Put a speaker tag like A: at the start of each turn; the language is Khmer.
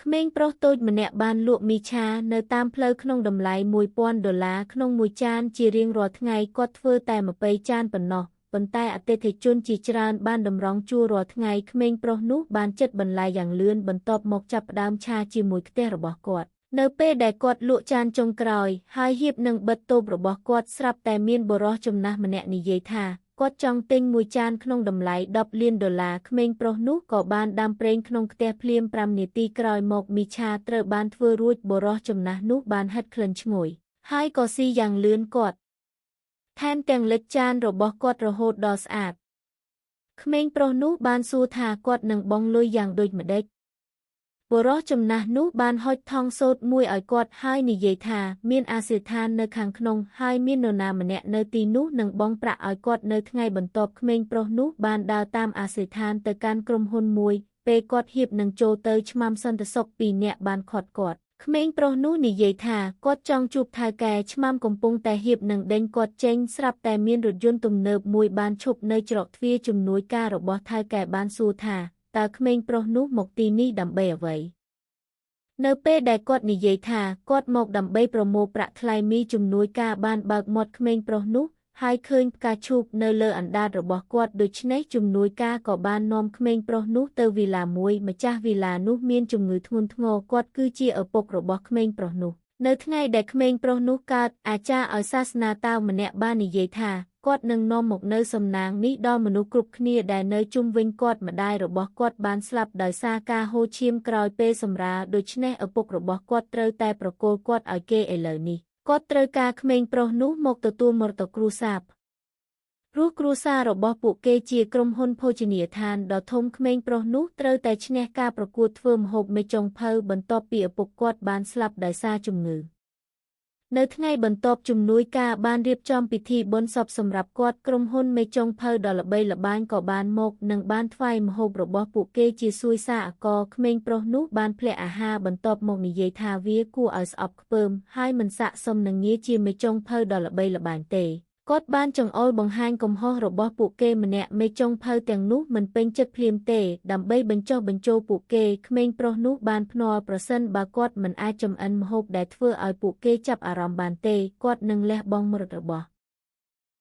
A: ក្មេងប្រុសតូចម្នាក់បានលក់មីឆានៅតាមផ្លូវក្នុងតម្លៃ$1000ក្នុងមួយចានជារៀងរាល់ថ្ងៃគាត់ធ្វើតែ20ចានប៉ុណ្ណោះប៉ុន្តែអតិថិជនជាច្រើនបានតម្រង់ជួររាល់ថ្ងៃក្មេងប្រុសនោះបានចិត្តបន្លែយ៉ាងលឿនបន្ទាប់មកចាប់ផ្ដើមឆាជាមួយខ្ទះរបស់គាត់នៅពេលដែលគាត់លក់ចានចុងក្រោយហើយហៀបនឹងបិទតូបរបស់គាត់ស្រាប់តែមានបុរសចំណាស់ម្នាក់និយាយថាគាត់ចង់ទិញមួយចានក្នុងតម្លៃ$10លានក្មេងប្រុសនោះក៏បានដាំប្រេងក្នុងខ្ទះភ្លាម5នាទីក្រោយមកមីឆាត្រូវបានធ្វើរួចបុរសចំណាស់នោះបានហិតក្លិនឈ្ងុយហើយក៏ស៊ីយ៉ាងលឿនគាត់ថែមទាំងលិចចានរបស់គាត់រហូតដល់ស្អាតក្មេងប្រុសនោះបានសួរថាគាត់នឹងបង់លុយយ៉ាងដូចម្តេចបុរសចំណាស់នោះបានហុចថង់សូត្រមួយឲ្យគាត់ហើយនិយាយថាមានអាសយដ្ឋាននៅខាងក្នុងហើយមាននរណាម្នាក់នៅទីនោះនឹងបង់ប្រាក់ឲ្យគាត់នៅថ្ងៃបន្ទាប់ក្មេងប្រុសនោះបានដើរតាមអាសយដ្ឋានទៅកាន់ក្រុមហ៊ុនមួយពេលគាត់ហៀបនឹងចូលទៅឆ្មាំសន្តិសុខ2នាក់បានខាត់គាត់ក្មេងប្រុសនោះនិយាយថាគាត់ចង់ជួបថៅកែឆ្មាំកំពុងតែហៀបនឹងដេញគាត់ចេញស្រាប់តែមានរថយន្តទំនើបមួយបានឈប់នៅច្រកទ្វារជំនួយការរបស់ថៅកែបានសួរថាតើក្មេងប្រុសនោះមកទីនេះដើម្បីអ្វីនៅពេលដែលគាត់និយាយថាគាត់មកដើម្បីប្រមូលប្រាក់ថ្លៃមីជំនួយការបានបើកមាត់ក្មេងប្រុសនោះហើយឃើញផ្កាឈូកនៅលើអណ្ដាតរបស់គាត់ដូច្នេះជំនួយការក៏បាននាំក្មេងប្រុសនោះទៅវីឡាមួយម្ចាស់វីឡានោះមានជំងឺធ្ងន់ធ្ងរគាត់គឺជាឪពុករបស់ក្មេងប្រុសនោះនៅថ្ងៃដែលក្មេងប្រុសនោះកើតអាចារ្យឲ្យសាសនាតាម្នាក់បាននិយាយថាគាត់នឹងនាំមកនៅសំណាងនេះដល់មនុស្សគ្រប់គ្នាដែលនៅជុំវិញគាត់ម្ដាយរបស់គាត់បានស្លាប់ដោយសារការហូរឈាមក្រោយពេលសម្រាលដូច្នេះឪពុករបស់គាត់ត្រូវតែប្រគល់គាត់ឲ្យគេឥឡូវនេះគាត់ត្រូវការក្មេងប្រុសនោះមកទទួលមរតកគ្រួសារព្រោះគ្រួសាររបស់ពួកគេជាក្រុមហ៊ុនភោជនីយដ្ឋានដ៏ធំក្មេងប្រុសនោះត្រូវតែឈ្នះការប្រកួតធ្វើម្ហូបមេចុងភៅបន្ទាប់ពីឪពុកគាត់បានស្លាប់ដោយសារជំងឺនៅថ្ងៃបន្ទាប់ជំនួយការបានរៀបចំពិធីបុណ្យសពសម្រាប់គាត់ក្រុមហ៊ុនមេចុងភៅដ៏ល្បីល្បាញក៏បានមកនិងបានថ្វាយម្ហូបរបស់ពួកគេជាសួយសារអកក្មេងប្រុសនោះបានភ្លាក់អាហារបន្ទាប់មកនិយាយថាវាគួរឲ្យស្អប់ខ្ពើមហើយមិនស័ក្តិសមនឹងងារជាមេចុងភៅដ៏ល្បីល្បាញទេគាត់បានចង្អុលបង្ហាញកំហុសរបស់ពួកគេម្នាក់មេចុងភៅទាំងនោះមិនពេញចិត្តភ្លាមទេដើម្បីបញ្ចុះបញ្ចូលពួកគេក្មេងប្រុសនោះបានភ្នាល់ប្រសិនបើគាត់មិនអាចចម្អិនម្ហូបដែលធ្វើឲ្យពួកគេចាប់អារម្មណ៍បានទេគាត់នឹងលះបង់មរតករបស់